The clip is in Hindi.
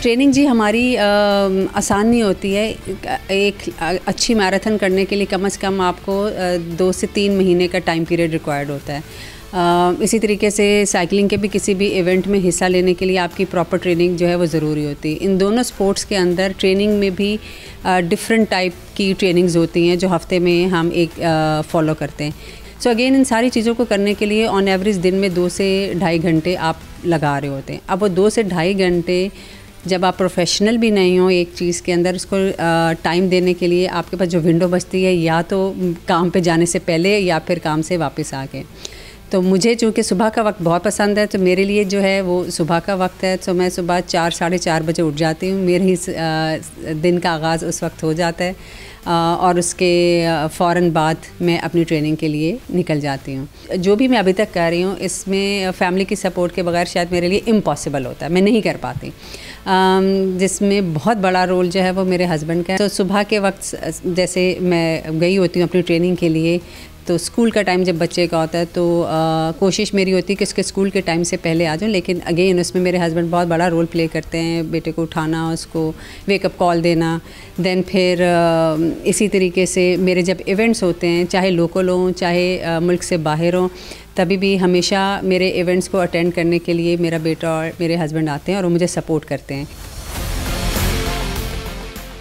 ट्रेनिंग जी हमारी आसान नहीं होती है। एक अच्छी मैराथन करने के लिए कम से कम आपको 2 से 3 महीने का टाइम पीरियड रिक्वायर्ड होता है। इसी तरीके से साइकिलिंग के भी किसी भी इवेंट में हिस्सा लेने के लिए आपकी प्रॉपर ट्रेनिंग जो है वो ज़रूरी होती है। इन दोनों स्पोर्ट्स के अंदर ट्रेनिंग में भी डिफरेंट टाइप की ट्रेनिंग्स होती हैं जो हफ्ते में हम एक फॉलो करते हैं। सो अगेन इन सारी चीज़ों को करने के लिए ऑन एवरेज दिन में 2 से ढाई घंटे आप लगा रहे होते हैं। अब वो 2 से ढाई घंटे जब आप प्रोफेशनल भी नहीं हो एक चीज़ के अंदर, उसको टाइम देने के लिए आपके पास जो विंडो बचती है या तो काम पे जाने से पहले या फिर काम से वापस आके। तो मुझे चूँकि सुबह का वक्त बहुत पसंद है तो मेरे लिए जो है वो सुबह का वक्त है। तो मैं सुबह 4 साढ़े 4 बजे उठ जाती हूँ। मेरे ही दिन का आगाज़ उस वक्त हो जाता है और उसके फ़ौरन बाद मैं अपनी ट्रेनिंग के लिए निकल जाती हूँ। जो भी मैं अभी तक कर रही हूँ इसमें फैमिली की सपोर्ट के बगैर शायद मेरे लिए इम्पॉसिबल होता है, मैं नहीं कर पाती। जिसमें बहुत बड़ा रोल जो है वो मेरे हस्बैंड का है। तो सुबह के वक्त जैसे मैं गई होती हूँ अपनी ट्रेनिंग के लिए, तो स्कूल का टाइम जब बच्चे का होता है तो कोशिश मेरी होती है कि उसके स्कूल के टाइम से पहले आ जाऊँ। लेकिन अगेन उसमें मेरे हस्बैंड बहुत बड़ा रोल प्ले करते हैं। बेटे को उठाना, उसको वेकअप कॉल देना, देन फिर इसी तरीके से मेरे जब इवेंट्स होते हैं, चाहे लोकल हों चाहे मुल्क से बाहर हों, तभी भी हमेशा मेरे इवेंट्स को अटेंड करने के लिए मेरा बेटा और मेरे हस्बैंड आते हैं और वो मुझे सपोर्ट करते हैं।